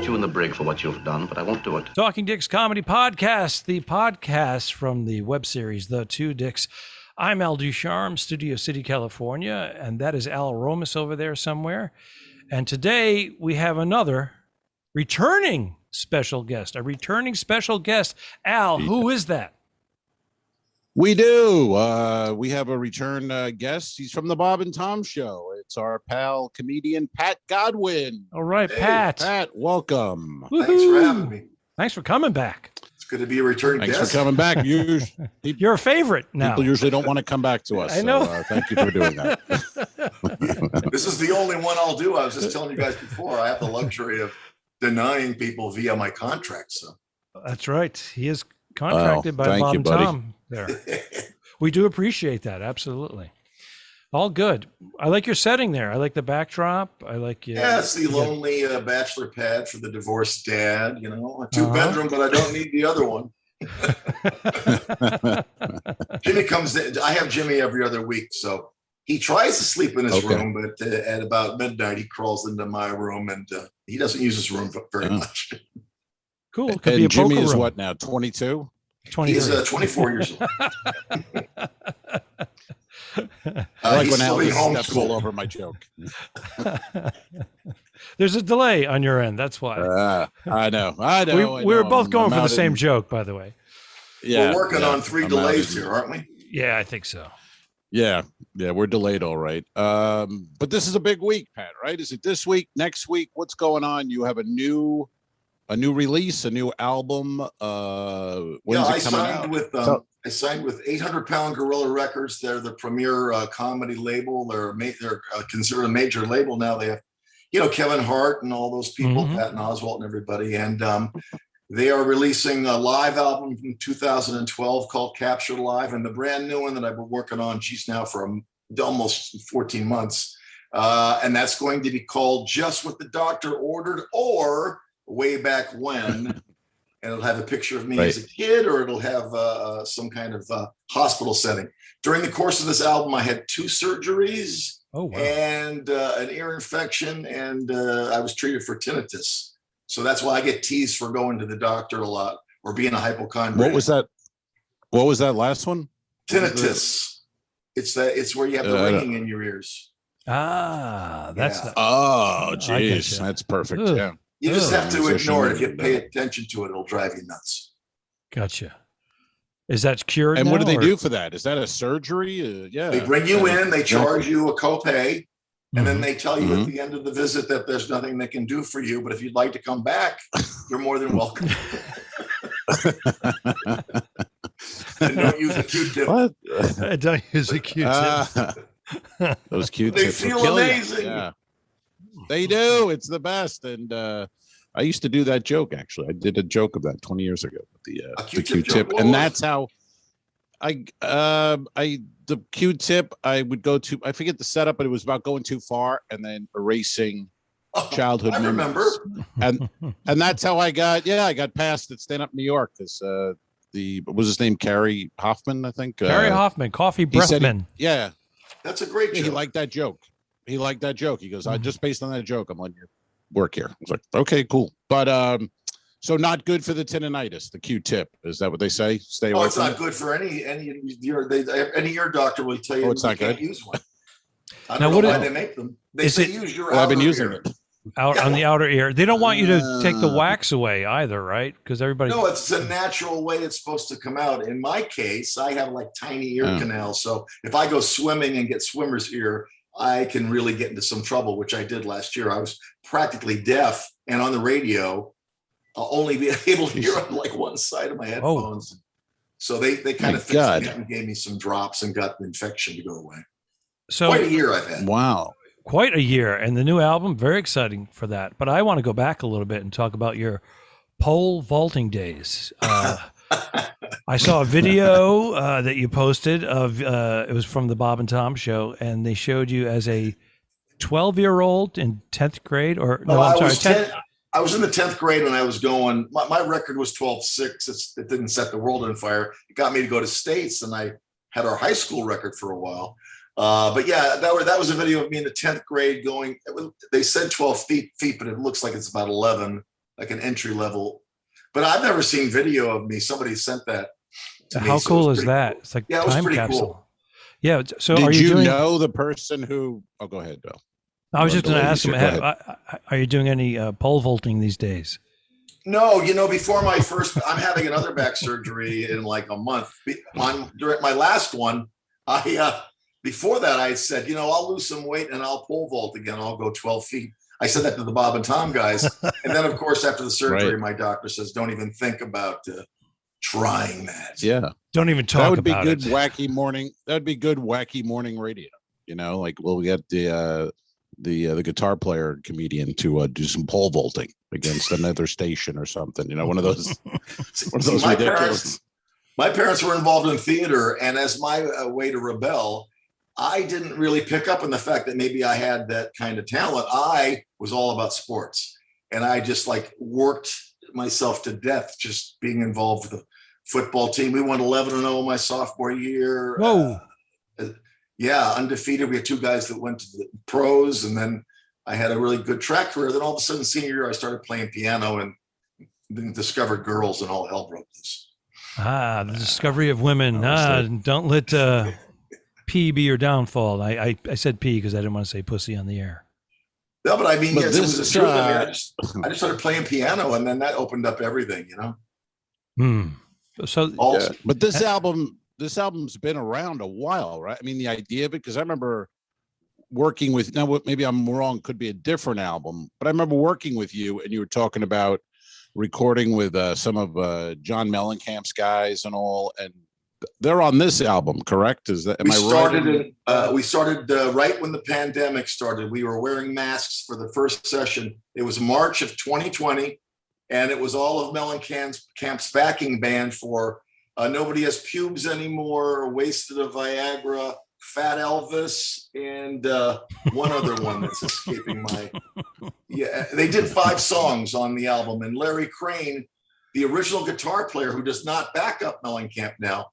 You in the brig for what you've done, but I won't do it. Talking Dicks Comedy Podcast, the podcast from the web series The Two Dicks. I'm Al Ducharme, Studio City, California, and that is Al Romas over there somewhere. And today we have another returning special guest, Al, who is that? We do. We have a return guest. He's from the Bob and Tom Show. It's our pal, comedian Pat Godwin. All right, hey, Pat. Pat, welcome. Woo-hoo. Thanks for having me. Thanks for coming back. It's good to be a return guest. Thanks for coming back. You're a favorite now. People usually don't want to come back to us. I know. So, thank you for doing that. This is the only one I'll do. I was just telling you guys before, I have the luxury of denying people via my contract. So that's right. He is contracted by Bob and Tom there. We do appreciate that. Absolutely. All good. I like your setting there. I like the backdrop. I like you. Yeah, it's the lonely bachelor pad for the divorced dad. You know, a two-bedroom, but I don't need the other one. Jimmy comes in. I have Jimmy every other week, so he tries to sleep in his room, but at about midnight he crawls into my room, and he doesn't use his room very much. Cool. Could and be a Jimmy is room. What now? 22. He's 24 years old. I like when Al steps all over my joke. There's a delay on your end. That's why. I know. We were both going for the same joke, by the way. Yeah, we're working on 3 delays here, aren't we? Yeah, I think so. Yeah, we're delayed, all right. But this is a big week, Pat. Right? Is it this week? Next week? What's going on? You have a new release, a new album. When's it coming out? I signed with 800 Pound Gorilla Records. They're the premier comedy label. They're considered a major label now. They have, Kevin Hart and all those people, Patton Oswalt and everybody. And they are releasing a live album from 2012 called Capture Live, and the brand new one that I've been working on, geez, now for almost 14 months. And that's going to be called Just What the Doctor Ordered, or Way Back When. And it'll have a picture of me as a kid, or it'll have some kind of hospital setting. During the course of this album, I had 2 surgeries and an ear infection, and I was treated for tinnitus. So that's why I get teased for going to the doctor a lot or being a hypochondriac. What was that last one? Tinnitus. It's where you have the ringing in your ears. Geez, that's perfect. Ugh. Yeah. You just have to ignore it. If you pay attention to it, it'll drive you nuts. Gotcha. Is that cured? And now, what do they do for that? Is that a surgery? They bring you in, they charge you a copay, and then they tell you at the end of the visit that there's nothing they can do for you. But if you'd like to come back, you're more than welcome. And don't use a Q-tip. What? Don't use a Q-tip. Those Q-tips. They feel amazing. Yeah. They do. It's the best. And I used to do that joke, actually. I did a joke of that 20 years ago with the Q-tip. And that's how the Q-tip, I would go to, I forget the setup, but it was about going too far and then erasing childhood memories. Remember. And that's how I got passed at Stand Up New York. This what was his name? Carrie Hoffman, I think. Carrie Hoffman, Coffee Breathman. Yeah. That's a great joke. He liked that joke. He goes, I just based on that joke, I'm letting you work here. I was like, okay, cool. But so not good for the tendinitis, the Q-tip. Is that what they say? Stay away it's not good for any ear doctor will tell you it's not good. Use one. I don't know why they make them. They say use your outer I've been using ear. it. Out on the outer ear. They don't want you to take the wax away either, right? Because everybody. No, it's a natural way it's supposed to come out. In my case, I have like tiny ear canals. So if I go swimming and get swimmer's ear, I can really get into some trouble, which I did last year. I was practically deaf, and on the radio, I'll only be able to hear on like one side of my headphones. So they kind of fixed me and gave me some drops and got the infection to go away. So quite a year I've had. Wow. Quite a year. And the new album, very exciting for that. But I want to go back a little bit and talk about your pole vaulting days. I saw a video that you posted of it was from the Bob and Tom Show, and they showed you as a 12-year-old in 10th grade, or no, I'm sorry, 10th. I was in the 10th grade when I was going. My record was 12.6. It didn't set the world on fire. It got me to go to States, and I had our high school record for a while. But yeah, that was a video of me in the 10th grade going. They said 12 feet, but it looks like it's about 11, like an entry level. But I've never seen video of me. Somebody sent that to me. How So cool is that? Cool. It's like Yeah, it was time pretty capsule. cool. Yeah. So Did are you doing, know the person who? Oh, go ahead, Bill. I was just going to ask him, Go ahead. are you doing any pole vaulting these days? No, before my first, I'm having another back surgery in like a month. During my last one, before that, I said, I'll lose some weight and I'll pole vault again. I'll go 12 feet. I said that to the Bob and Tom guys. And then, of course, after the surgery, Right. my doctor says, don't even think about trying that. Yeah. Don't even talk about it. That would be good wacky morning. That would be good wacky morning radio. Like we'll get the guitar player and comedian to do some pole vaulting against another station or something. One of those. Ridiculous. My parents were involved in theater, and as my way to rebel, I didn't really pick up on the fact that maybe I had that kind of talent. I was all about sports, and I just worked myself to death just being involved with the football team. We won 11-0 my sophomore year. Whoa. Yeah, undefeated. We had two guys that went to the pros, and then I had a really good track career. Then all of a sudden, senior year, I started playing piano and then discovered girls, and all hell broke loose. The discovery of women. Don't let P be your downfall. I said P because I didn't want to say pussy on the air. No, but I mean, yes, it was the truth. I just started playing piano, and then that opened up everything, So, but this album's been around a while, right? I mean, the idea of it, because I remember working with, now maybe I'm wrong, could be a different album, but I remember working with you and you were talking about recording with some of John Mellencamp's guys and all, and they're on this album, correct? Is that, am I right? We started right when the pandemic started. We were wearing masks for the first session. It was March of 2020, and it was all of Mellencamp's backing band for Nobody Has Pubes Anymore, Wasted of Viagra, Fat Elvis, and one other one that's escaping my. Yeah, they did 5 songs on the album, and Larry Crane, the original guitar player who does not back up Mellencamp now,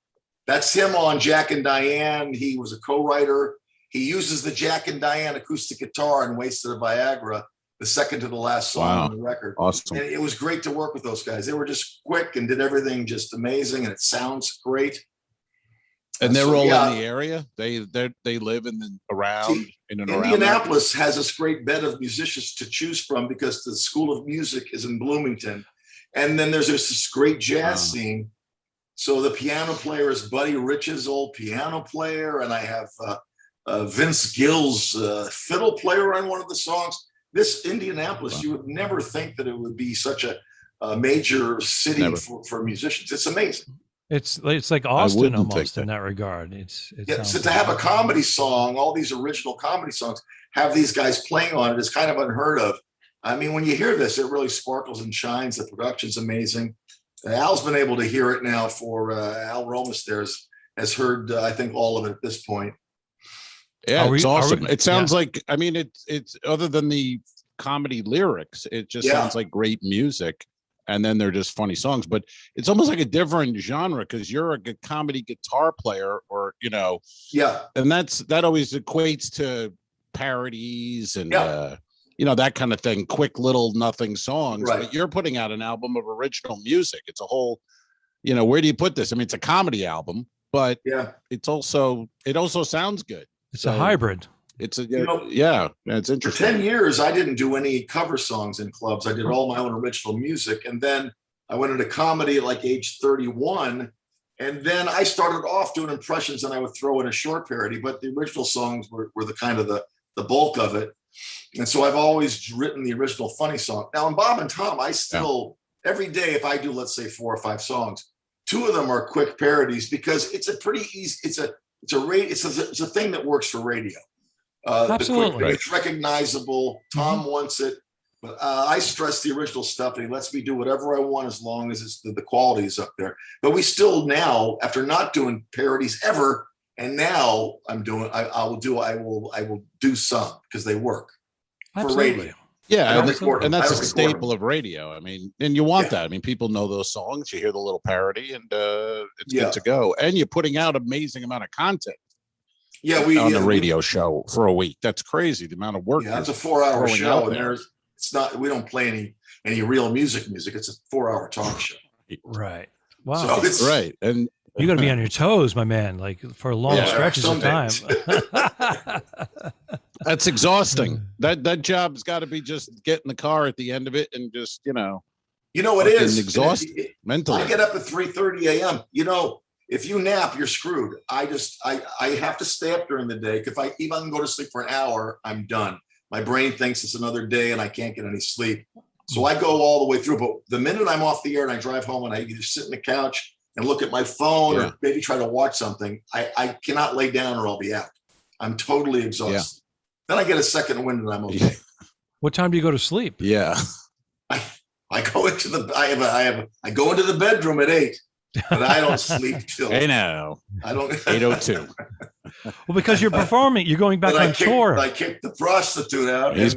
that's him on Jack and Diane. He was a co-writer. He uses the Jack and Diane acoustic guitar in Wasted of Viagra, the second to the last song on the record. Awesome. And it was great to work with those guys. They were just quick and did everything just amazing, and it sounds great. And they're all in the area. They live in and around. Indianapolis has this great bed of musicians to choose from because the School of Music is in Bloomington, and then there's this great jazz scene. So the piano player is Buddy Rich's old piano player, and I have Vince Gill's fiddle player on one of the songs. This Indianapolis, you would never think that it would be such a major city for musicians. It's amazing. It's like Austin almost in that regard. So to have a comedy song, all these original comedy songs, have these guys playing on it is kind of unheard of. I mean, when you hear this, it really sparkles and shines. The production's amazing. Al's been able to hear it now for Al Romas there has heard, I think, all of it at this point. Yeah, it's awesome. It sounds like, I mean, it's other than the comedy lyrics, it just sounds like great music. And then they're just funny songs, but it's almost like a different genre because you're a comedy guitar player, or and that always equates to parodies and that kind of thing, quick little nothing songs. Right. But you're putting out an album of original music. It's a whole, where do you put this? I mean, it's a comedy album, but it also sounds good. It's a hybrid. It's it's interesting. For 10 years, I didn't do any cover songs in clubs. I did all my own original music. And then I went into comedy at like age 31. And then I started off doing impressions, and I would throw in a short parody, but the original songs were the kind of the bulk of it. And so I've always written the original funny song. Now in Bob and Tom, I still, every day, if I do, let's say 4 or 5 songs, 2 of them are quick parodies because it's a pretty easy, it's a thing that works for radio. Absolutely. It's recognizable. Tom wants it, but I stress the original stuff, and he lets me do whatever I want as long as the quality is up there. But we still now, after not doing parodies ever, and now I'm doing, I will do some because they work for radio. Yeah, don't and, record and them. that's I a don't record staple them. of radio. I mean, and you want Yeah. that. I mean, people know those songs. You hear the little parody, and it's Yeah. good to go. And you're putting out amazing amount of content Yeah, on the radio show for a week. That's crazy. The amount of work. Yeah, it's a you're 4-hour throwing show, out and there. it's not. We don't play any real music. It's a 4-hour talk show. Right. Wow. So it's Right, and You got to be on your toes, my man, like for long Yeah, stretches of time. that's exhausting. That job's got to be just get in the car at the end of it and just it fucking is exhausted mentally. I get up at 3:30 a.m. If you nap, you're screwed. I have to stay up during the day. If I even go to sleep for an hour, I'm done. My brain thinks it's another day and I can't get any sleep. So I go all the way through. But the minute I'm off the air and I drive home and I either sit in the couch and look at my phone or maybe try to watch something, I cannot lay down or I'll be out. I'm totally exhausted. Then I get a second wind and I'm okay. What time do you go to sleep? Yeah. I go into the bedroom at 8, but I don't sleep till Hey now. I don't 8:02. Well, because you're performing, you're going back on tour. I kicked the prostitute out. He's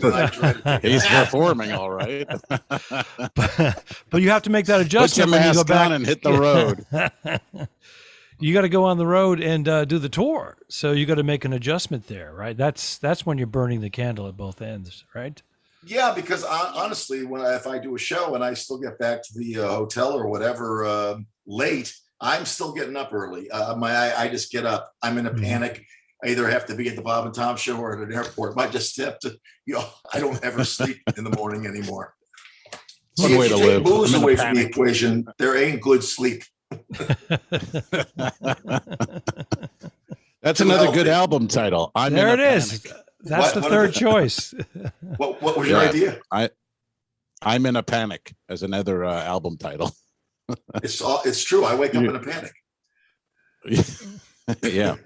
He's performing all right. But you have to make that Put adjustment your when you go mask back on and hit the road. You got to go on the road and do the tour. So you got to make an adjustment there, right? That's when you're burning the candle at both ends, right? Yeah, because honestly, if I do a show and I still get back to the hotel or whatever late, I'm still getting up early. I just get up. I'm in a panic. I either have to be at the Bob and Tom show or at an airport. I just have to. I don't ever sleep in the morning anymore. One See, way if to you take live. booze I'm in a away from the panic. equation, there ain't good sleep. That's Too another healthy. good album title. There it is. Panic. That's What the third is it? choice. What was your idea? I'm in a panic as another album title. It's true. I wake up in a panic. Yeah.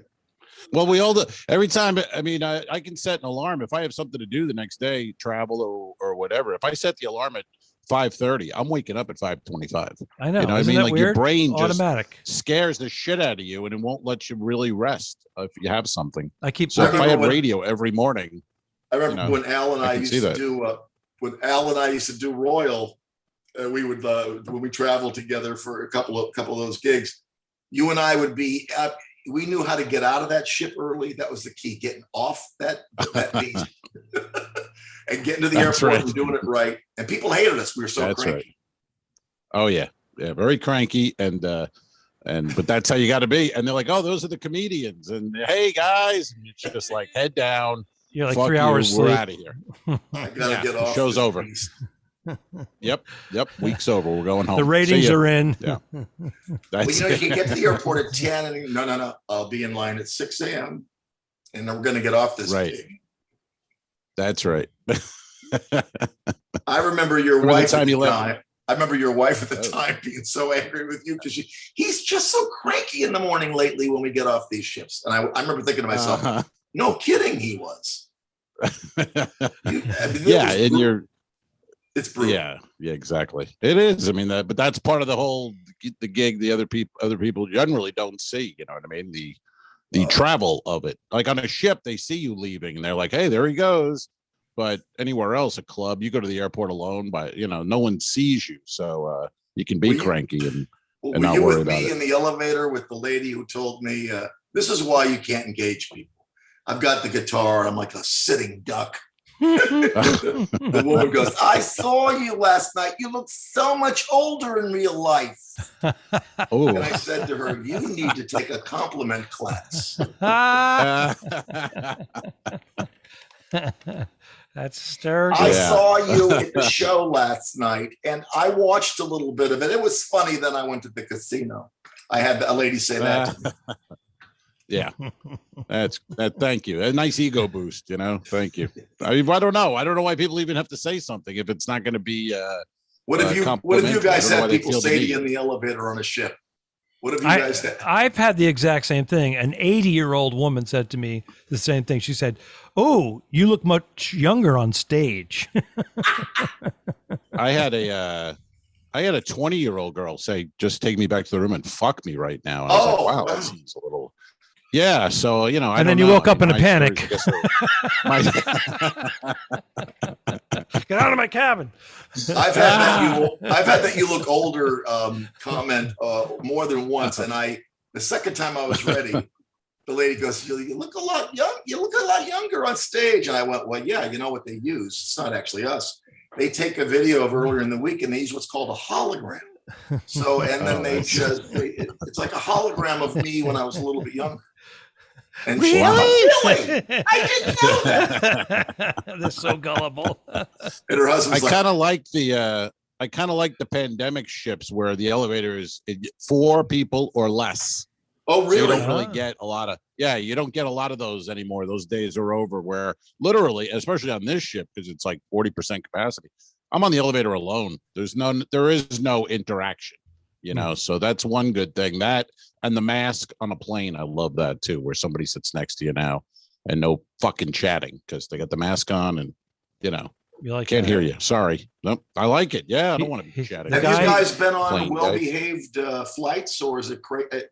Well, we all do. Every time. I mean, I can set an alarm if I have something to do the next day, travel or whatever. If I set the alarm at 5:30, I'm waking up at 5:25. I know. You know what I Isn't mean? that Like weird? your brain just Automatic. scares the shit out of you, and it won't let you really rest if you have something. I keep. So if I remember had when- radio every morning, I remember when Al and I can used see to that. do Royal. We would when we traveled together for a couple of those gigs. You and I would be. We knew how to get out of that ship early. That was the key. Getting off that beach and getting to the That's airport right. and doing it right. And people hated us. We were so That's cranky. right. Oh yeah, very cranky, and but that's how you got to be. And they're like, oh, those are the comedians, and hey guys, and it's just like head down. You're like Fuck 3 hours you, we're sleep. out of here. I gotta Yeah, get off. show's this over. beast. Yep, week's over. We're going home. The ratings See ya. are in. Yeah. Well, That's you can get to the airport at 10 and no. I'll be in line at 6 a.m. and then we're going to get off this Right. gig. That's right. I remember your Remember the wife time at the you left? time. I remember your wife at the time being so angry with you because he's just so cranky in the morning lately when we get off these ships. And I remember thinking to myself, Uh-huh. no kidding, he was. Yeah, and you're it's brutal. yeah, exactly. It is. I mean, but that's part of the whole the gig. The other people generally don't see. You know what I mean? The travel of it. Like on a ship, they see you leaving, and they're like, "Hey, there he goes." But anywhere else, a club, you go to the airport alone. No one sees you, so you can be cranky and Well, and were not you worry with about me it. in the elevator with the lady who told me this is why you can't engage people? I've got the guitar. I'm like a sitting duck. The woman goes, I saw you last night. You look so much older in real life. Oh, And I said to her, you need to take a compliment class. That's hysterical. I Yeah. saw you at the show last night and I watched a little bit of it. It was funny. Then I went to the casino. I had a lady say that to me. Yeah, thank you. A nice ego boost, Thank you. I mean, I don't know why people even have to say something if it's not going to be. What have you guys complimentary. I don't know why had they people feel the say to need. you in the elevator on a ship? What have you guys said? I've had the exact same thing. An 80-year-old woman said to me the same thing. She said, "Oh, you look much younger on stage." I had a 20-year-old girl say, "Just take me back to the room and fuck me right now." And I was like, wow, that seems a little. Yeah, so I And then you woke up in a panic. Get out of my cabin. I've had that you look older comment more than once, and the second time I was ready, the lady goes, "You look a lot young. You look a lot younger on stage." And I went, "Well, yeah, you know what they use? It's not actually us. They take a video of earlier in the week and they use what's called a hologram. So, and then it's like a hologram of me when I was a little bit younger." And really? Really? I didn't know that. They're so gullible. And her husband's I kind of like the pandemic ships where the elevator is 4 people or less. "Oh, So you really?" don't really get a lot of, you don't get a lot of those anymore. Those days are over where literally, especially on this ship, because it's like 40% capacity. I'm on the elevator alone. There is no interaction, so that's one good thing. That and the mask on a plane. I love that too, where somebody sits next to you now and no fucking chatting because they got the mask on and, You like can't that? hear you. Sorry. Nope. I like it. Yeah. I don't want to be chatting. Have you guys been on Plane, well-behaved flights, or is it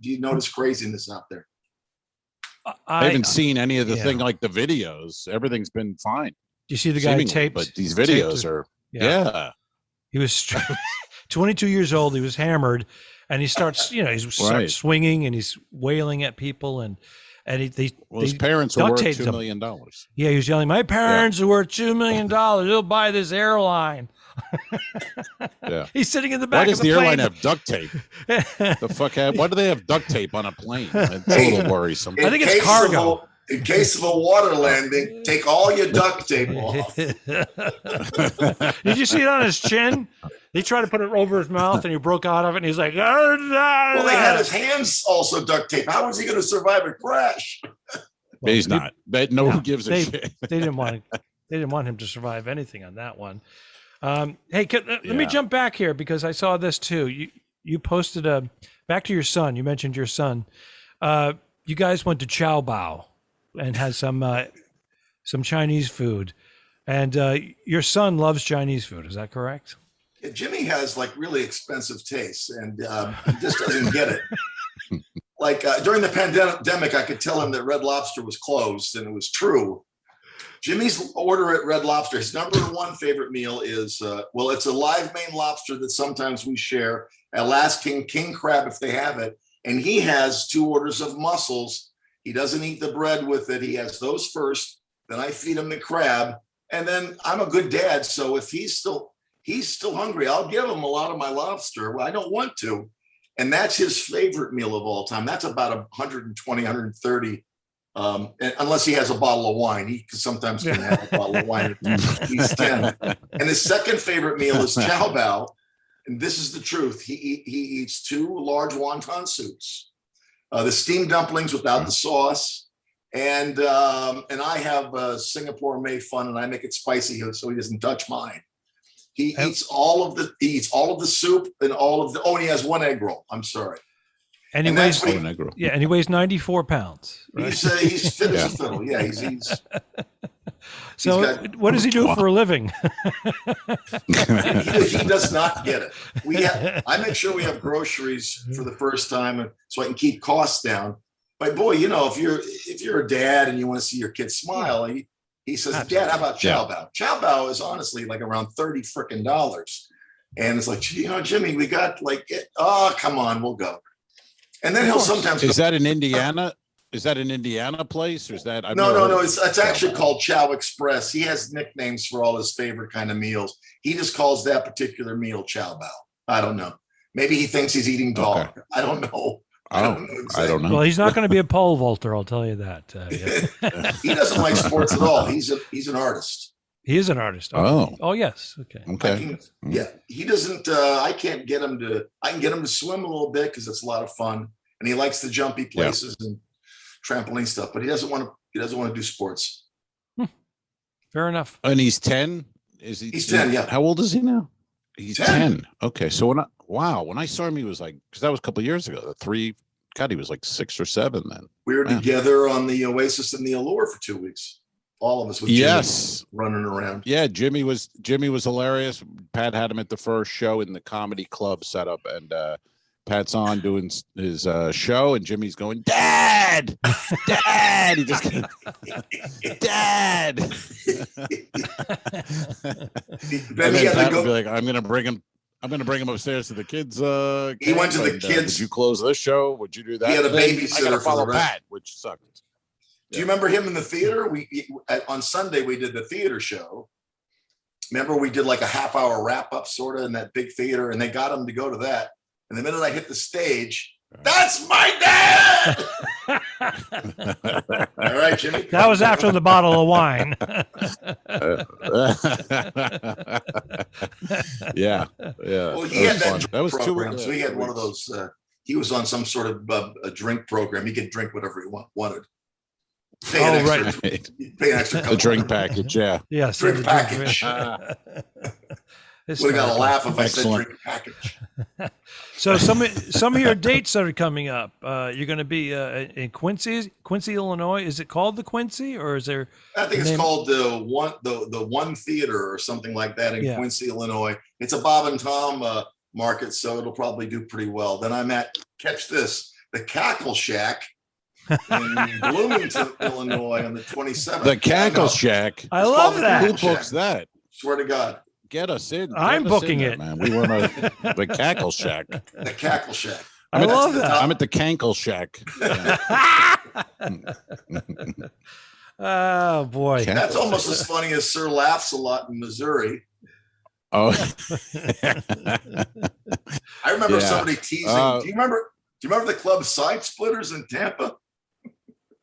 do you notice craziness out there? I haven't seen any of the thing like the videos. Everything's been fine. Do you see the guy seemingly, taped? but these videos are He was 22 years old. He was hammered, and he starts, starts swinging, and he's wailing at people, and his parents are worth $2 million. Yeah, he was yelling, "My parents are worth $2 million. They'll buy this airline." Yeah, he's sitting in the Why back does of the the plane. airline have duct tape? The fuck? Why do they have duct tape on a plane? It's a little worrisome. I think it's cargo. In case of a water landing, take all your duct tape off. Did you see it on his chin? He tried to put it over his mouth, and he broke out of it. And he's like, Well, they had his hands also duct taped. How was he going to survive a crash? Well, he's not. No one gives a shit. They didn't want him to survive anything on that one. Hey, let me jump back here because I saw this too. You posted back to your son. You mentioned your son. You guys went to Chow Bao and had some Chinese food, and your son loves Chinese food. Is that correct? Yeah, Jimmy has like really expensive tastes, and he just doesn't get it. Like during the pandemic, I could tell him that Red Lobster was closed, and it was true. Jimmy's order at Red Lobster, his number one favorite meal is, it's a live Maine lobster that sometimes we share, Alaskan king crab if they have it. And he has 2 orders of mussels. He doesn't eat the bread with it. He has those first. Then I feed him the crab. And then I'm a good dad. So if he's still hungry, I'll give him a lot of my lobster. Well, I don't want to. And that's his favorite meal of all time. That's about 120, 130. Unless he has a bottle of wine. He sometimes can have a bottle of wine. He's 10. And his second favorite meal is chow bao. And this is the truth. He eats 2 large wonton soups, the steamed dumplings without the sauce. And I have Singapore made fun, and I make it spicy so he doesn't touch mine. He eats all of the soup and he has 1 egg roll. I'm sorry. And he weighs 94 pounds. Right? He's fit as a fiddle. Yeah, he's so what does he do for a living? he does not get it. I make sure we have groceries for the first time so I can keep costs down. But boy, if you're a dad and you want to see your kid smile, he says, Absolutely. "Dad, how about chow bao?" Chow bao is honestly like around $30 frickin'. And it's like, Jimmy, we got come on, we'll go. And then he'll sometimes. Is that in Indiana? Is that an Indiana place, or is that? No. It's actually called Chow Express. He has nicknames for all his favorite kind of meals. He just calls that particular meal Chow Bao. I don't know. Maybe he thinks he's eating dog. Okay. I don't know. I don't know. Well, he's not going to be a pole vaulter. I'll tell you that. He doesn't like sports at all. He's an artist. He is an artist. Oh, yes. Okay. He doesn't. I can get him to swim a little bit because it's a lot of fun, and he likes the jumpy places and trampoline stuff. But he doesn't want to do sports. Fair enough. And he's 10. He's 10. Yeah. How old is he now? He's 10. Okay. So when I saw him, he was like, because that was a couple of years ago. He was like 6 or 7 then. We were together on the Oasis and the Allure for 2 weeks. All of us with Jimmy running around. Yeah, Jimmy was hilarious. Pat had him at the first show in the comedy club setup, and Pat's on doing his show, and Jimmy's going, Dad, Dad. He just Dad. Then And he then had Pat to would be go. like, I'm gonna bring him upstairs to the kids. He went to the Would kids. you close this show? Would you do that? He had a Then babysitter I gotta for follow the rest. Pat, which sucked. Do you remember him in the theater? On Sunday we did the theater show. Remember we did like a half-hour wrap-up sort of in that big theater, and they got him to go to that. And the minute I hit the stage, that's my dad. All right, Jimmy. That was after the bottle of wine. Yeah. Well, he had that fun. That was program, two. so he had one of those. He was on some sort of a drink program. He could drink whatever he wanted. Pay an Oh, extra, right. Pay an extra. The drink package. Yeah. Yes. Drink the package. It's Would have got a not- laugh if Excellent. I said drink package. So some of your dates that are coming up. You're going to be in Quincy, Illinois. Is it called the Quincy, or is there? I think it's name- called the one theater or something like that in Yeah. Quincy, Illinois. It's a Bob and Tom market, so it'll probably do pretty well. Then I'm at, catch this, the Cackle Shack in Bloomington, Illinois on the 27th. The Cackle know. Shack. I It's love called the that. Who Cackle books Shack. that? Swear to God, Get us in. Get I'm us booking in there, it. man. We want the Cackle Shack. the Cackle Shack. I love the that. top. I'm at the Cankle Shack. Oh boy. Cackle That's almost as funny as Sir Laughs a Lot in Missouri. Oh. I remember Yeah. somebody teasing. Do you remember the club Side Splitters in Tampa?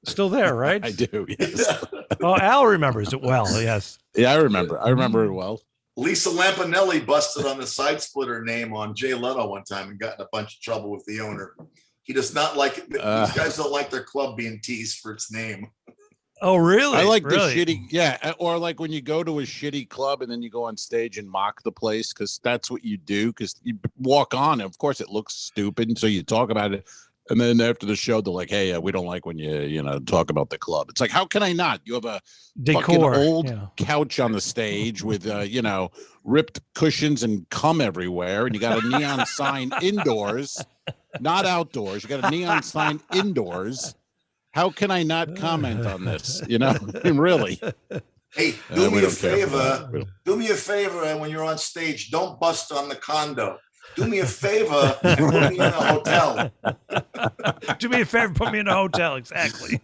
Still there, right? I do. Yes. Oh, Al remembers it well. Yes. Yeah, I remember. I remember it well. Lisa Lampanelli busted on the Side Splitter name on Jay Leno one time and got in a bunch of trouble with the owner. He does not like it. These guys don't like their club being teased for its name. Oh, really? I like Really? the shitty, yeah, or like when you go to a shitty club and then you go on stage and mock the place because that's what you do. Because you walk on, and of course it looks stupid, and so you talk about it, and then after the show they're like, "Hey, we don't like when you talk about the club." It's like, how can I not? You have a fucking Decor. old Yeah. couch on the stage with ripped cushions and cum everywhere, and you got a neon sign indoors, not outdoors. You got a neon sign indoors. How can I not comment on this? I mean, really. Hey, do we me a don't care for favor. that. Do me a favor, and when you're on stage, don't bust on the condo. Do me a favor and put me in a hotel. Do me a favor, put me in a hotel. Exactly.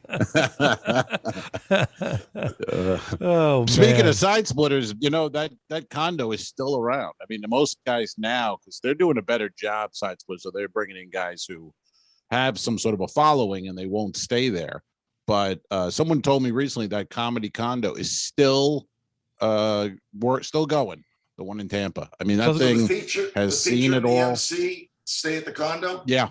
Oh, Speaking man. of side splitters, that condo is still around. I mean, the most guys now, because they're doing a better job, side splitters, so they're bringing in guys who have some sort of a following and they won't stay there. But someone told me recently that Comedy Condo is still still going. The one in Tampa. I mean, that So thing The has feature seen and it the all. MC stay at the condo. Yeah.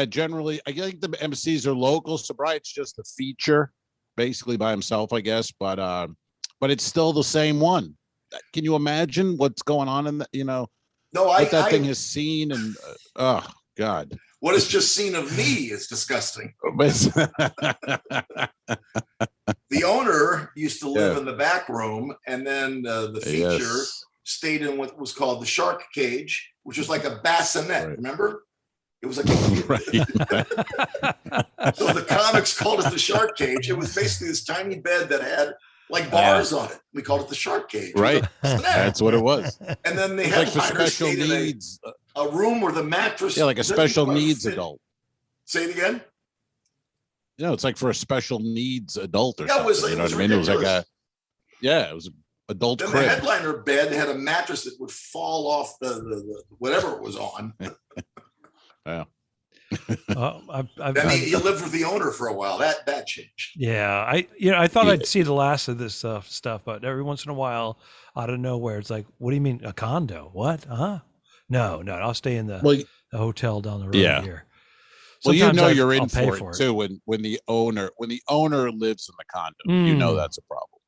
Generally, I think the MCs are local. So Bryant's just the feature, basically by himself, I guess. But it's still the same one. Can you imagine what's going on in No, what that I thing has seen? And oh God, what is just seen of me is disgusting. The owner used to live in the back room, and then the feature Yes. stayed in what was called the shark cage, which was like a bassinet. Right. Remember? It was like a, so the comics called it the shark cage. It was basically this tiny bed that had like bars on it. We called it the shark cage. It was Right. a bassinet. That's what it was. And then the It's like for headliner special stayed in needs. a room where the mattress. Yeah, like a didn't special quite needs fit. adult. Say it again. It's like for a special needs adult or Yeah, it something. was You know what I mean? It was like ridiculous. it was an adult Then the crib. headliner bed had a mattress that would fall off the whatever it was on. Yeah. Then he lived with the owner for a while. That changed. Yeah, I thought Yeah. I'd see the last of this stuff, but every once in a while, out of nowhere, it's like, what do you mean a condo? What? No, I'll stay in the hotel down the road Yeah. here. Well, Sometimes you're in I'll pay for it too when the owner lives in the condo. Mm. That's a problem.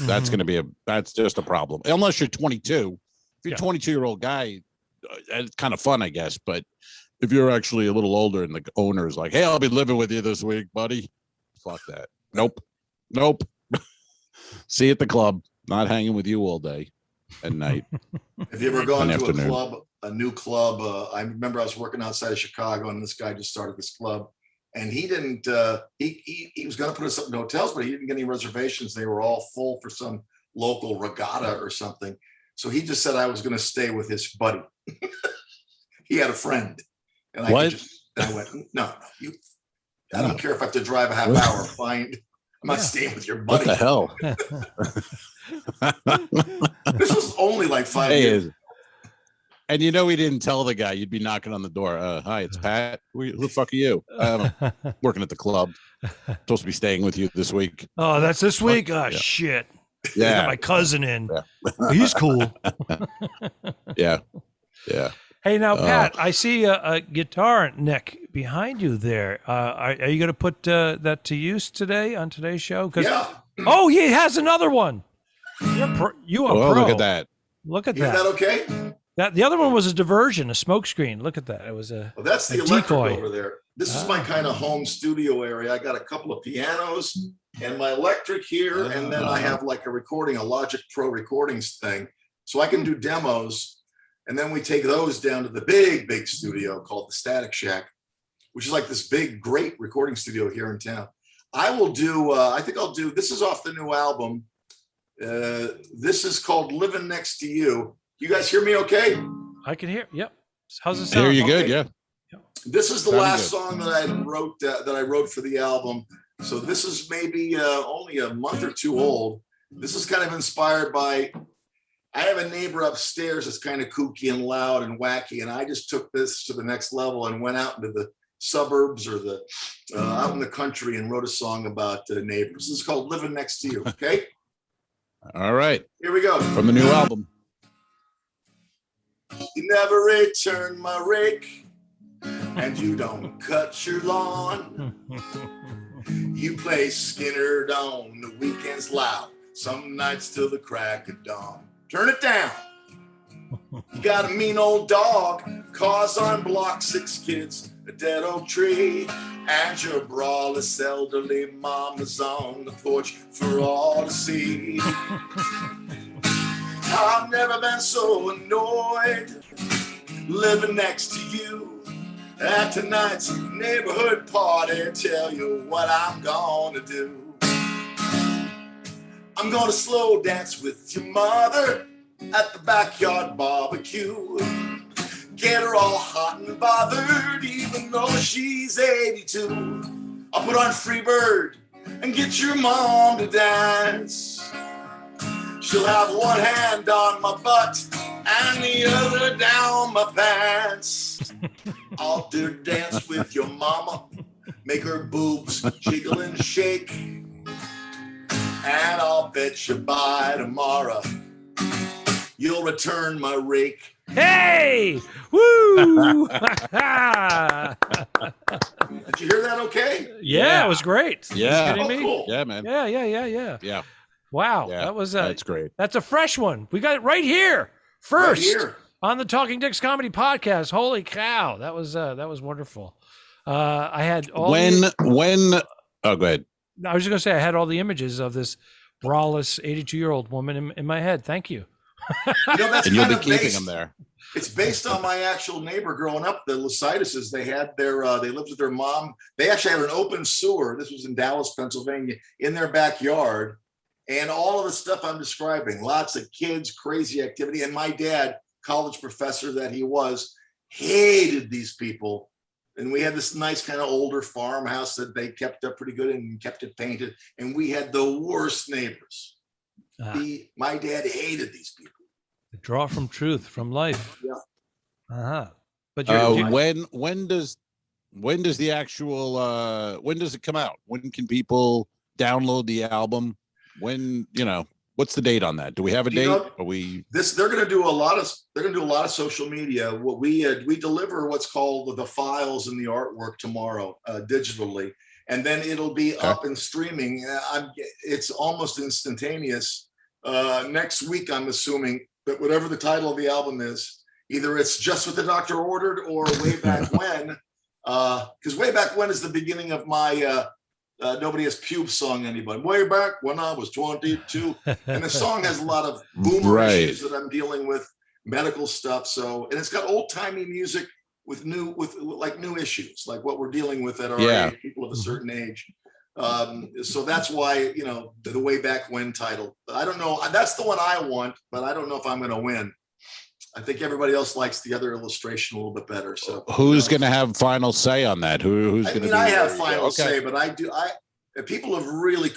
That's going to be that's just a problem. Unless you're 22. If you're a 22-year-old guy, it's kind of fun, I guess. But if you're actually a little older and the owner's like, "Hey, I'll be living with you this week, buddy," fuck that. Nope. See you at the club. Not hanging with you all day and night. Have you ever gone An to afternoon. a club a new club. I remember I was working outside of Chicago, and this guy just started this club, and he didn't. He was going to put us up in hotels, but he didn't get any reservations. They were all full for some local regatta or something. So he just said I was going to stay with his buddy. He had a friend, and I went, no, you. I don't care if I have to drive a half hour. Fine. I'm not staying with your buddy. What the hell? This was only like 5 years. And he didn't tell the guy. You'd be knocking on the door. Hi, it's Pat. Who the fuck are you? Working at the club. Supposed to be staying with you this week. Oh, that's this week? Oh, shit. Yeah. I got my cousin in. Yeah. He's cool. Yeah. Hey, now, Pat, I see a guitar neck behind you there. Are you going to put that to use today on today's show? Yeah. Oh, he has another one. You are pro. Look at that. Look at Is that okay? The other one was a diversion, a smoke screen. Look at that. It was a. Well, that's the electric decoy over there. This is my kind of home studio area. I got a couple of pianos and my electric here, and then I have like a Logic Pro recordings thing, so I can do demos. And then we take those down to the big studio called the Static Shack, which is like this big, great recording studio here in town. I will do, I think I'll do, this is off the new album. This is called Living Next to You. You guys hear me okay? I can hear. Yep. How's it sound? Hear you good, yeah. This is the last song that I wrote for the album. So this is maybe only a month or two old. This is kind of inspired by, I have a neighbor upstairs that's kind of kooky and loud and wacky, and I just took this to the next level and went out into the suburbs or out in the country and wrote a song about neighbors. This is called Living Next to You, okay? All right. Here we go. From the new album. You never return my rake, and you don't cut your lawn. You play Skinner on the weekends loud, some nights till the crack of dawn. Turn it down. You got a mean old dog, cars on block, 6 kids, a dead oak tree, and your braless elderly mama's on the porch for all to see. I've never been so annoyed living next to you. At tonight's neighborhood party, tell you what I'm gonna do. I'm gonna slow dance with your mother at the backyard barbecue. Get her all hot and bothered, even though she's 82. I'll put on Freebird and get your mom to dance. She'll have one hand on my butt and the other down my pants. I'll do dance with your mama, make her boobs jiggle and shake. And I'll bet you by tomorrow you'll return my rake. Hey! Woo! Did you hear that okay? Yeah, it was great. Yeah. Are you kidding me? Cool. Yeah, man. Yeah. Wow. Yeah, That's great. That's a fresh one. We got it right here. First Right here. on the Talking Dicks Comedy Podcast. Holy cow. That was wonderful. I had all oh, go ahead. I was just gonna say I had all the images of this braless 82-year-old woman in my head. Thank you. That's And you'll be kind of keeping them there. It's based on my actual neighbor growing up, the Luciduses. They had they lived with their mom. They actually had an open sewer. This was in Dallas, Pennsylvania, in their backyard. And all of the stuff I'm describing, lots of kids, crazy activity. And my dad, college professor that he was, hated these people. And we had this nice kind of older farmhouse that they kept up pretty good and kept it painted. And we had the worst neighbors. My dad hated these people. The draw from truth, from life. Yeah. But when does the actual when does it come out? When can people download the album? When, what's the date on that? Do we have a date? They're going to do a lot of social media. What we deliver what's called the files and the artwork tomorrow digitally, and then it'll be up and streaming. It's almost instantaneous. Next week, I'm assuming that whatever the title of the album is, either it's Just What the Doctor Ordered or Way Back When, because Way Back When is the beginning of my Nobody Has Pubes song. Anybody? Way back when I was 22. And the song has a lot of boomer issues that I'm dealing with. medical stuff. So, and it's got old timey music with new issues, like what we're dealing with at our age, people of a certain age. So that's why, the Way Back When title. I don't know. That's the one I want, but I don't know if I'm going to win. I think everybody else likes the other illustration a little bit better. So who's going to have final say on that? Who's going to be? I have final say, but people have really,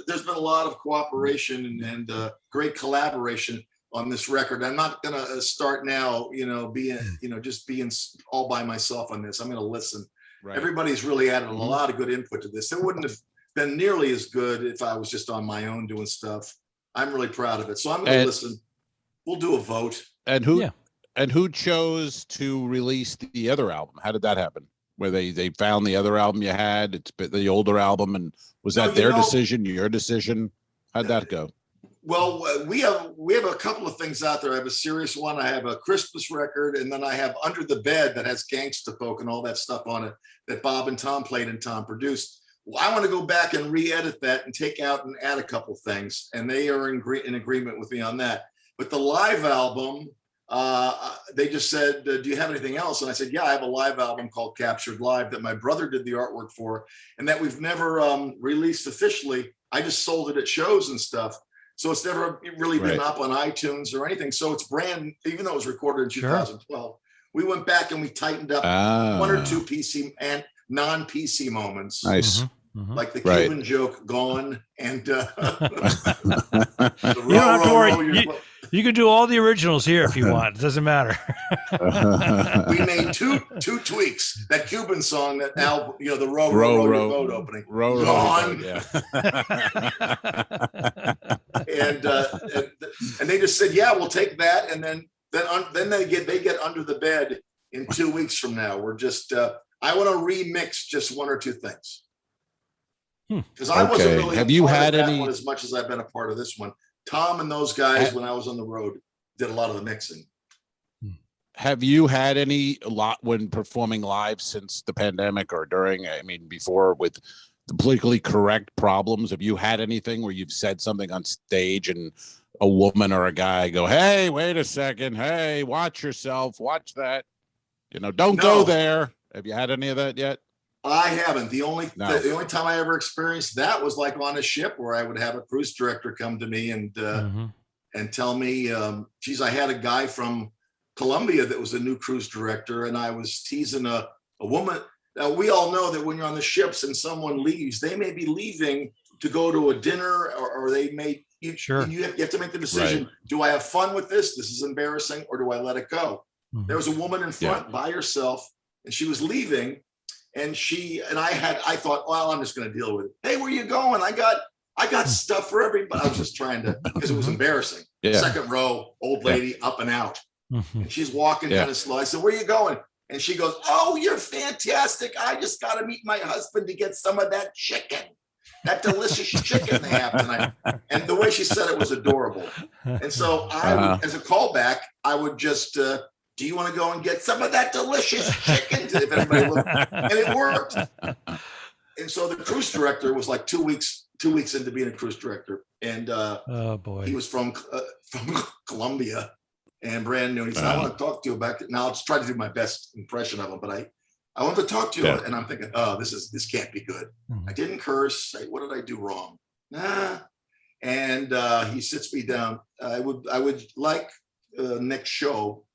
there's been a lot of cooperation and great collaboration on this record. I'm not going to start now, being all by myself on this. I'm going to listen. Right. Everybody's really added a lot of good input to this. It wouldn't have been nearly as good if I was just on my own doing stuff. I'm really proud of it. So I'm going to listen. We'll do a vote. And who chose to release the other album? How did that happen? Where they found the other album you had, it's the older album, and was that their decision, your decision? How'd that go? Well, we have a couple of things out there. I have a serious one. I have a Christmas record, and then I have Under the Bed that has Gangsta Folk and all that stuff on it that Bob and Tom played and Tom produced. Well, I want to go back and re-edit that and take out and add a couple things, and they are in agreement with me on that. But the live album, they just said, do you have anything else? And I said, yeah, I have a live album called Captured Live that my brother did the artwork for, and that we've never released officially. I just sold it at shows and stuff. So it's never really been up on iTunes or anything. So it's even though it was recorded in 2012, we went back and we tightened up one or two PC and non-PC moments. Nice. Like the Cuban joke gone and you don't have to worry. You can do all the originals here if you want. It doesn't matter. We made two tweaks. That Cuban song, that album, the row your boat opening. Gone. And they just said, yeah, we'll take that. And then they get Under the Bed in 2 weeks from now. We're just I want to remix just one or two things. Because I wasn't really have you had any one as much as I've been a part of this one. Tom and those guys, when I was on the road, did a lot of the mixing. Have you had any when performing live since the pandemic or during, before with the politically correct problems? Have you had anything where you've said something on stage and a woman or a guy go, hey, wait a second. Hey, watch yourself. Watch that. Don't go there. Have you had any of that yet? I haven't. The only time I ever experienced that was like on a ship where I would have a cruise director come to me and tell me, geez, I had a guy from Colombia that was a new cruise director, and I was teasing a woman. Now, we all know that when you're on the ships and someone leaves, they may be leaving to go to a dinner, or they may, you have to make the decision. Right. Do I have fun with this? This is embarrassing, or do I let it go? There was a woman in front by herself, and she was leaving. And I thought, well, I'm just going to deal with it. Hey, where you going? I got stuff for everybody. I was just trying to, because it was embarrassing. Yeah. Second row, old lady, up and out. And she's walking kind of slow. I said, where you going? And she goes, oh, you're fantastic. I just got to meet my husband to get some of that chicken, that delicious chicken they have tonight. And the way she said it was adorable. And so as a callback, I would just, do you want to go and get some of that delicious chicken? If anybody looked, and it worked. And so the cruise director was like 2 weeks into being a cruise director, and oh boy, he was from Colombia and brand new. He said, "I want to talk to you about it." Now I'll just try to do my best impression of him, but I want to talk to you, and I'm thinking, oh, this can't be good. I didn't curse. What did I do wrong? Nah. And he sits me down. I would like next show.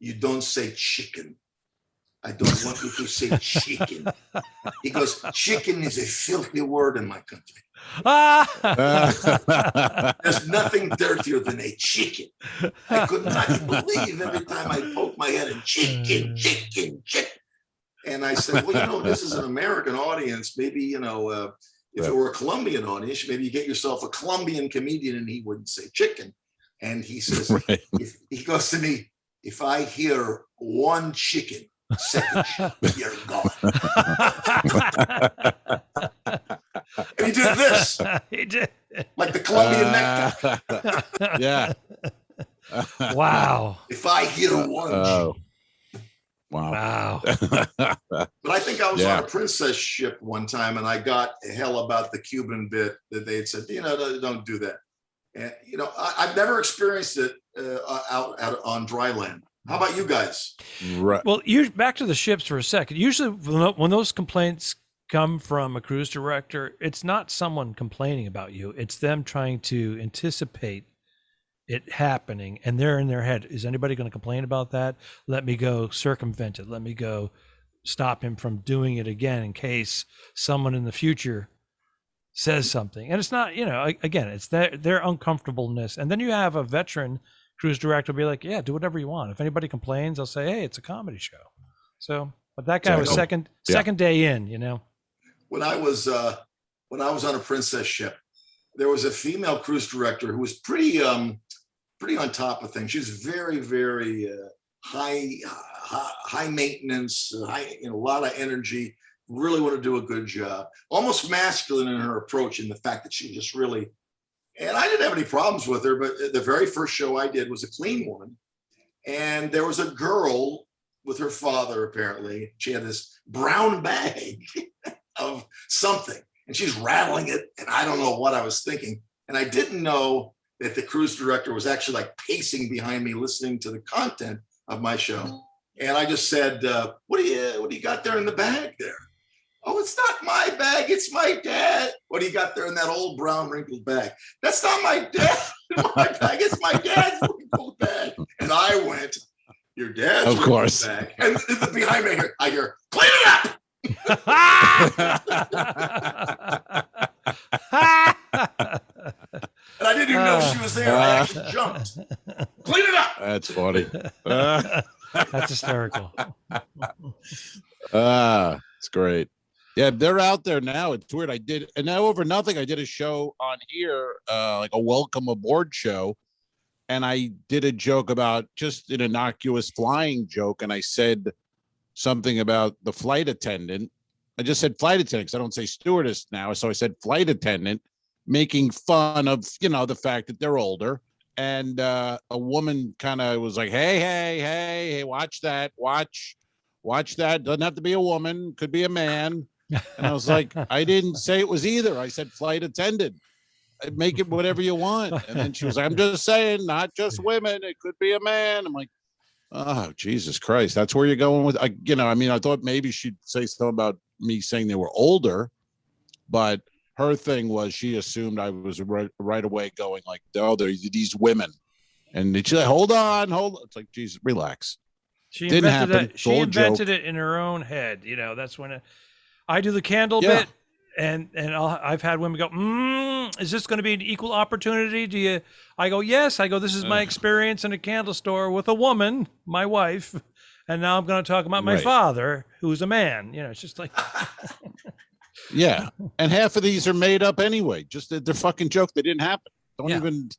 You don't say chicken. I don't want you to say chicken. He goes, chicken is a filthy word in my country. There's nothing dirtier than a chicken. I could not believe every time I poked my head in chicken. And I said, well, this is an American audience. Maybe, if it were a Colombian audience, maybe you get yourself a Colombian comedian and he wouldn't say chicken. And he says, he goes to me, if I hear one chicken, second shot, you're gone. And he did this. He did. Like the Colombian nectar. Yeah. Wow. If I hear one. Wow. But I think I was on a princess ship one time, and I got hell about the Cuban bit that they had said, don't do that. And I've never experienced it out on dry land. How about you guys? Right. Well, you back to the ships for a second. Usually, when those complaints come from a cruise director, it's not someone complaining about you. It's them trying to anticipate it happening, and they're in their head. Is anybody going to complain about that? Let me go circumvent it. Let me go stop him from doing it again in case someone in the future says something. And it's not, again, it's their uncomfortableness. And then you have a veteran cruise director be like, yeah, do whatever you want. If anybody complains, I'll say, hey, it's a comedy show. So, but that guy was second day in, When I was on a princess ship, there was a female cruise director who was pretty on top of things. She was very, very high maintenance, a lot of energy, really want to do a good job, almost masculine in her approach, in the fact that she just really, and I didn't have any problems with her, but the very first show I did was a clean one. And there was a girl with her father, apparently. She had this brown bag of something, and she's rattling it. And I don't know what I was thinking. And I didn't know that the cruise director was actually like pacing behind me, listening to the content of my show. And I just said, what do you got there in the bag there? Oh, it's not my bag. It's my dad. What do you got there in that old brown wrinkled bag? That's not my dad. My bag. It's my dad's wrinkled bag. And I went, your dad's of course bag. And behind me, I hear, clean it up. And I didn't even know she was there. I actually jumped. Clean it up. That's funny. That's hysterical. It's great. Yeah, they're out there now. It's weird. I did a show on here, like a welcome aboard show. And I did a joke about just an innocuous flying joke. And I said something about the flight attendant. I just said flight attendant because I don't say stewardess now. So I said flight attendant, making fun of, the fact that they're older. And a woman kind of was like, hey, watch that. Watch that. Doesn't have to be a woman. Could be a man. And I was like, I didn't say it was either. I said flight attendant. Make it whatever you want. And then she was like, I'm just saying, not just women. It could be a man. I'm like, oh, Jesus Christ. That's where you're going with, I thought maybe she'd say something about me saying they were older, but her thing was she assumed I was right away going like, oh, there's these women. And she's like, hold on. It's like, Jesus, relax. She invented it in her own head. That's when I do the candle bit, and I've had women go, is this going to be an equal opportunity? I go, yes. I go, this is my experience in a candle store with a woman, my wife. And now I'm going to talk about my father, who's a man. It's just like. Yeah. And half of these are made up anyway. Just they're fucking joke. They didn't happen.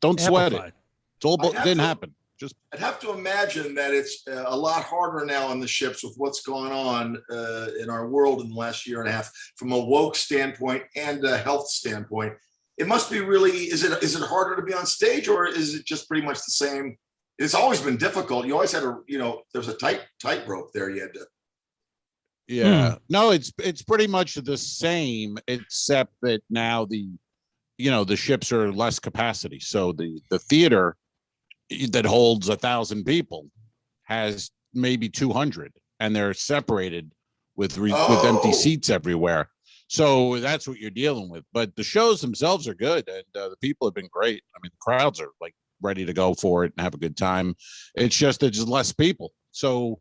Don't sweat it. It's all didn't happen. I'd have to imagine that it's a lot harder now on the ships with what's gone on in our world in the last year and a half, from a woke standpoint and a health standpoint. It must be really, is it harder to be on stage, or is it just pretty much the same? It's always been difficult. You always had there's a tightrope there. You had to. Yeah, no, it's pretty much the same, except that now the ships are less capacity. So the theater that holds 1,000 people has maybe 200, and they're separated with empty seats everywhere. So that's what you're dealing with. But the shows themselves are good, and the people have been great. I mean, the crowds are like ready to go for it and have a good time. It's just there's just less people. So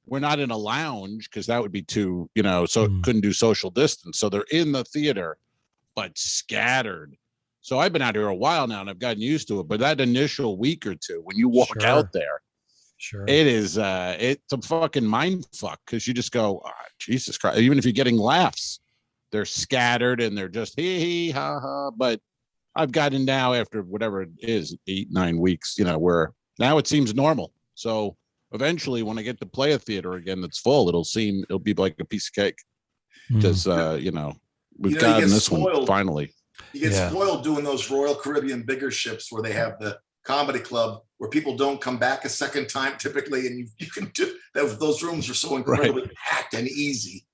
we're not in a lounge because that would be too, couldn't do social distance. So they're in the theater, but scattered. So I've been out here a while now and I've gotten used to it. But that initial week or two, when you walk out there, it is, it's a fucking mind fuck, because you just go, oh, Jesus Christ. Even if you're getting laughs, they're scattered and they're just hee ha ha. But I've gotten now, after whatever it is, 8-9 weeks, where now it seems normal. So eventually when I get to play a theater again that's full, it'll be like a piece of cake. Because, we've gotten this one finally. You get spoiled doing those Royal Caribbean bigger ships where they have the comedy club where people don't come back a second time typically, and you can do those rooms are so incredibly packed and easy.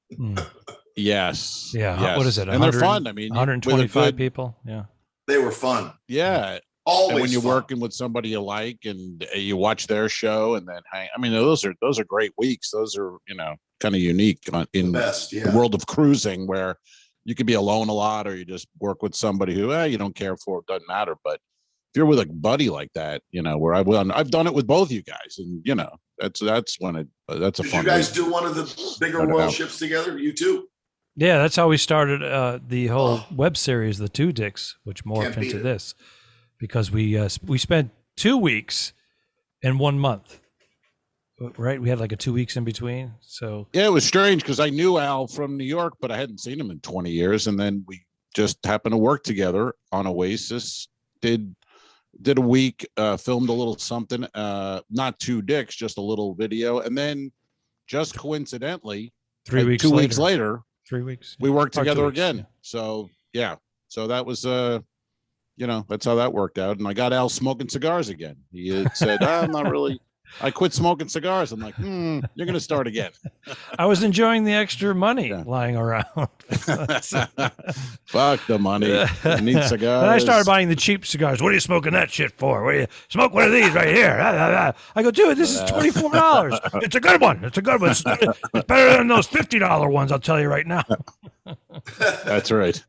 Yes. Yeah. Yes. What is it? And they're fun. I mean, 125 people. Yeah. They were fun. Yeah. Always And when you're fun. working with somebody you like and you watch their show and then hang, I mean, those are great weeks. Those are, kind of unique in The best, the yeah. world of cruising where you could be alone a lot or you just work with somebody who you don't care for, it doesn't matter. But if you're with a buddy like that, where I've done it with both you guys, and that's when that's a Did fun. you guys week. do one of the bigger No world doubt. ships together? You two? Yeah, that's how we started the whole web series, The Two Dicks, which Can't morphed beat into it. this, because we spent 2 weeks and 1 month, right? We had like a 2 weeks in between. So Yeah, it was strange because I knew Al from New York, but I hadn't seen him in 20 years, and then we just happened to work together on Oasis. Did a week, filmed a little something, not two dicks, just a little video, and then just coincidentally, 3 weeks 2 later, weeks later, 3 weeks, we worked Or 2 together weeks, again. yeah. So that was that's how that worked out. And I got Al smoking cigars again. He had said, I'm not really. I quit smoking cigars. I'm like, you're going to start again. I was enjoying the extra money Yeah. lying around. Fuck the money. I need cigars. Then I started buying the cheap cigars. What are you smoking that shit for? What do you smoke one of these right here? I go, dude, this is $24. It's a good one. It's a good one. It's better than those $50 ones, I'll tell you right now. That's right.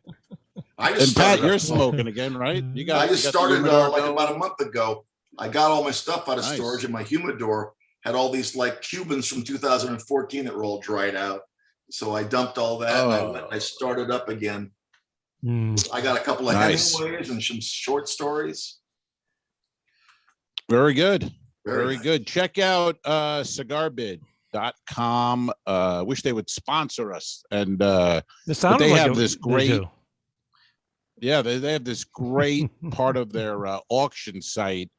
I And just Pat, started- you're smoking again, right? I just you got the started humidor like going? about a month ago. I got all my stuff out of Nice. storage, and my humidor had all these like Cubans from 2014 that were all dried out. So I dumped all that and I started up again. I got a couple of Nice. Hemingways and some short stories. Very good. Very nice. good. Check out cigarbid.com. Wish they would sponsor us. And It sounded they like have it- this they great do. yeah, they have this great part of their auction site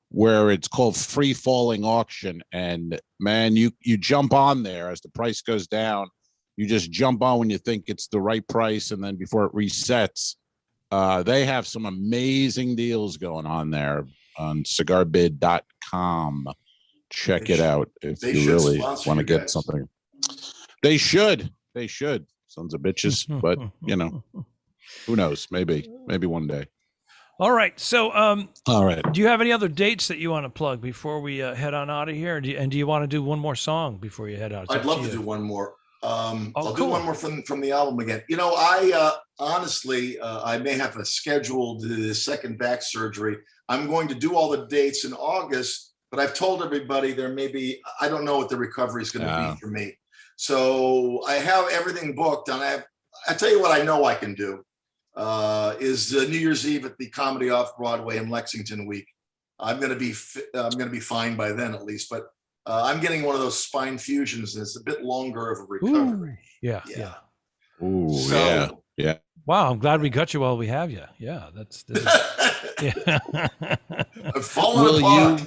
where it's called free falling auction. And man, you jump on there as the price goes down. You just jump on when you think it's the right price, and then before it resets, they have some amazing deals going on there on cigarbid.com. Check it out if They you should really sponsor want to you get guys. something. They should. Sons of bitches, but who knows? Maybe one day. All right. So, All right. do you have any other dates that you want to plug before we head on out of here? And do you want to do one more song before you head out? It's I'd up love to you. do one more. I'll do cool. one more from the album again. I honestly, I may have a scheduled second back surgery. I'm going to do all the dates in August, but I've told everybody there may be, I don't know what the recovery is going to be for me. So I have everything booked, and I tell you what I know I can do is New Year's Eve at the Comedy Off Broadway in Lexington week. I'm going to be fine by then at least, but I'm getting one of those spine fusions, and it's a bit longer of a recovery. Ooh, yeah. Ooh, So- yeah. Wow, I'm glad we got you while we have you. Yeah, this is, yeah. I've fallen apart.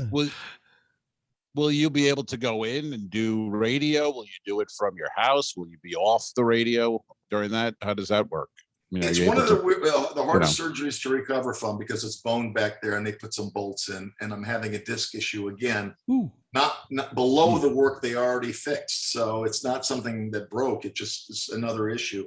Will you be able to go in and do radio? Will you do it from your house? Will you be off the radio during that? How does that work? Are It's you one able of the hardest know. surgeries to recover from because it's bone back there, and they put some bolts in, and I'm having a disc issue again. Ooh. Not below the work they already fixed. So it's not something that broke. It just is another issue.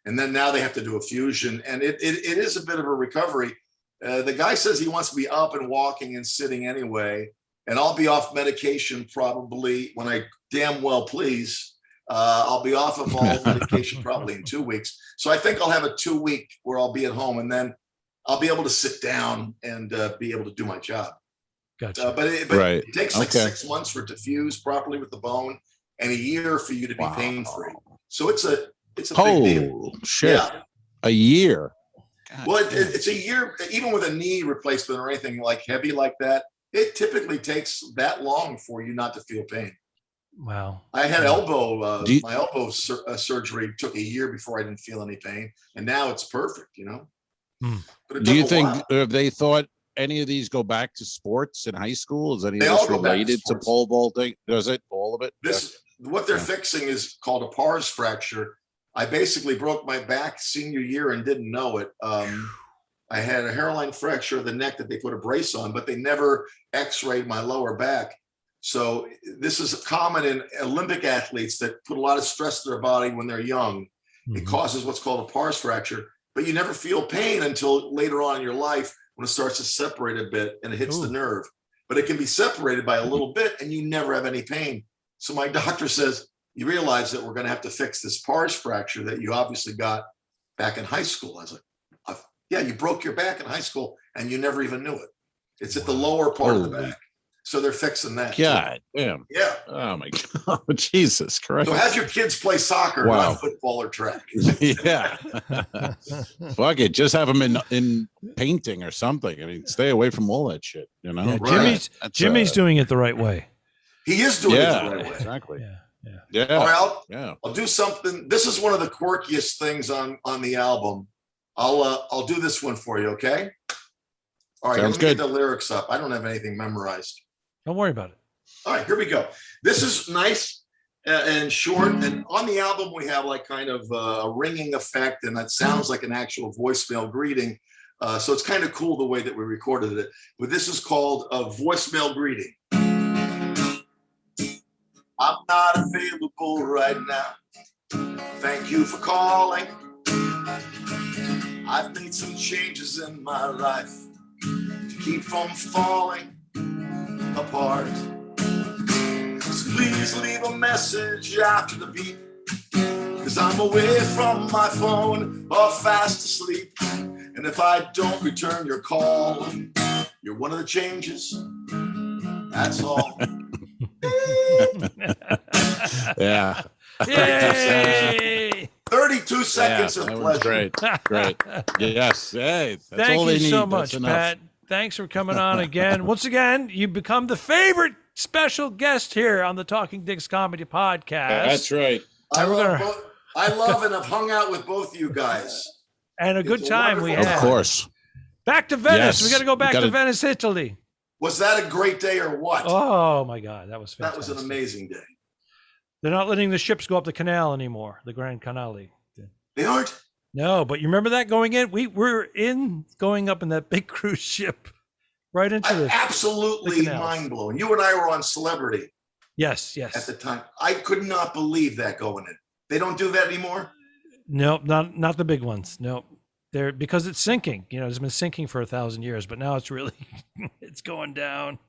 And then now they have to do a fusion, and it is a bit of a recovery. The guy says he wants to be up and walking and sitting anyway, and I'll be off medication probably when I damn well please. I'll be off of all medication probably in 2 weeks. So I think I'll have a 2 week where I'll be at home, and then I'll be able to sit down and be able to do my job. Gotcha. But it takes like 6 months for it to fuse properly with the bone, and a year for you to be pain free. So it's a big deal. Shit. Yeah. A year. God Well, damn. it's a year, even with a knee replacement or anything like heavy like that. It typically takes that long for you not to feel pain. Wow. I had my elbow surgery took a year before I didn't feel any pain, and now it's perfect. But it Do you took a think while. have they thought any of these go back to sports in high school? Is any They of all this go back to related to sports. pole vaulting? Does it? All of it? What they're Yeah. fixing is called a pars fracture. I basically broke my back senior year and didn't know it. I had a hairline fracture of the neck that they put a brace on, but they never x-rayed my lower back. So this is common in Olympic athletes that put a lot of stress to their body when they're young. It causes what's called a pars fracture, but you never feel pain until later on in your life when it starts to separate a bit and it hits the Ooh. nerve. But it can be separated by a little bit and you never have any pain. So my doctor says, you realize that we're going to have to fix this pars fracture that you obviously got back in high school. I was like, yeah, you broke your back in high school and you never even knew it. It's at the lower part of the back. So they're fixing that. God damn. Yeah. Oh my God. Jesus Christ. So have your kids play soccer, Wow. not football or track. Yeah. Fuck it. Just have them in painting or something. I mean, stay away from all that shit, you know? Yeah, Right. Jimmy's doing it the right way. He is doing it the right way. Exactly. Yeah. All right, Yeah. I'll do something. This is one of the quirkiest things on the album. I'll do this one for you, okay? All right, Sounds let me good. get the lyrics up. I don't have anything memorized. Don't worry about it. All right, here we go. This is nice and short. And on the album, we have like kind of a ringing effect, and that sounds like an actual voicemail greeting. So it's kind of cool the way that we recorded it. But this is called a voicemail greeting. I'm not available right now. Thank you for calling. I've made some changes in my life to keep from falling apart. So please leave a message after the beep, 'cause I'm away from my phone or fast asleep. And if I don't return your call, you're one of the changes. That's all. Yeah. Yay! 32 seconds that of was pleasure. great. Yes. Hey, that's Thank all they you need. so That's much, enough. Pat. Thanks for coming on again. Once again, you've become the favorite special guest here on the Talking Dicks Comedy Podcast. That's right. I And we're love, gonna- I love and I've hung out with both of you guys. And a good It's a time we wonderful had. Of course. Back to Venice. Yes. We got to go back We to gotta- Venice, Italy. Was that a great day or what? Oh my God, that was That fantastic. was an amazing day. They're not letting the ships go up the canal anymore, the Grand Canale. They aren't? No, but you remember that going in? We were going up in that big cruise ship right into the Absolutely canals. mind blowing. You and I were on Celebrity yes. at the time. I could not believe that going in. They don't do that anymore? Nope, not the big ones. Nope. They're because it's sinking. You know, it's been sinking for 1,000 years, but now it's really it's going down.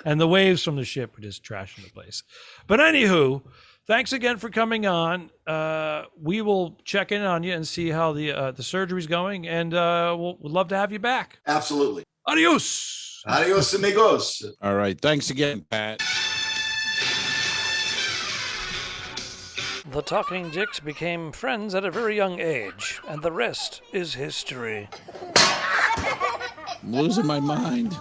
And the waves from the ship are just trashing the place. But anywho, thanks again for coming on. We will check in on you and see how the surgery's going, and we'd love to have you back. Absolutely. Adios. Adios, amigos. All right. Thanks again, Pat. The Talking Dicks became friends at a very young age, and the rest is history. I'm losing my mind.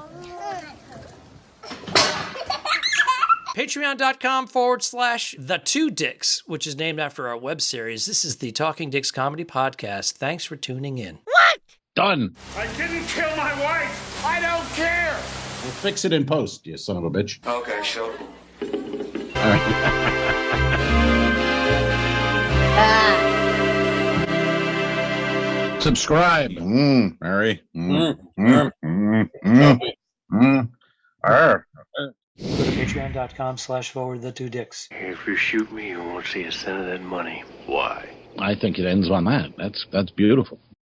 Patreon.com/The2Dicks, which is named after our web series. This is the Talking Dicks Comedy Podcast. Thanks for tuning in. Done. I didn't kill my wife. I don't care. We'll fix it in post, you son of a bitch. Okay, sure. All right. Subscribe. Mary. Patreon.com/the2dicks. If you shoot me, you won't see a cent of that money. Why? I think it ends on that. That's beautiful.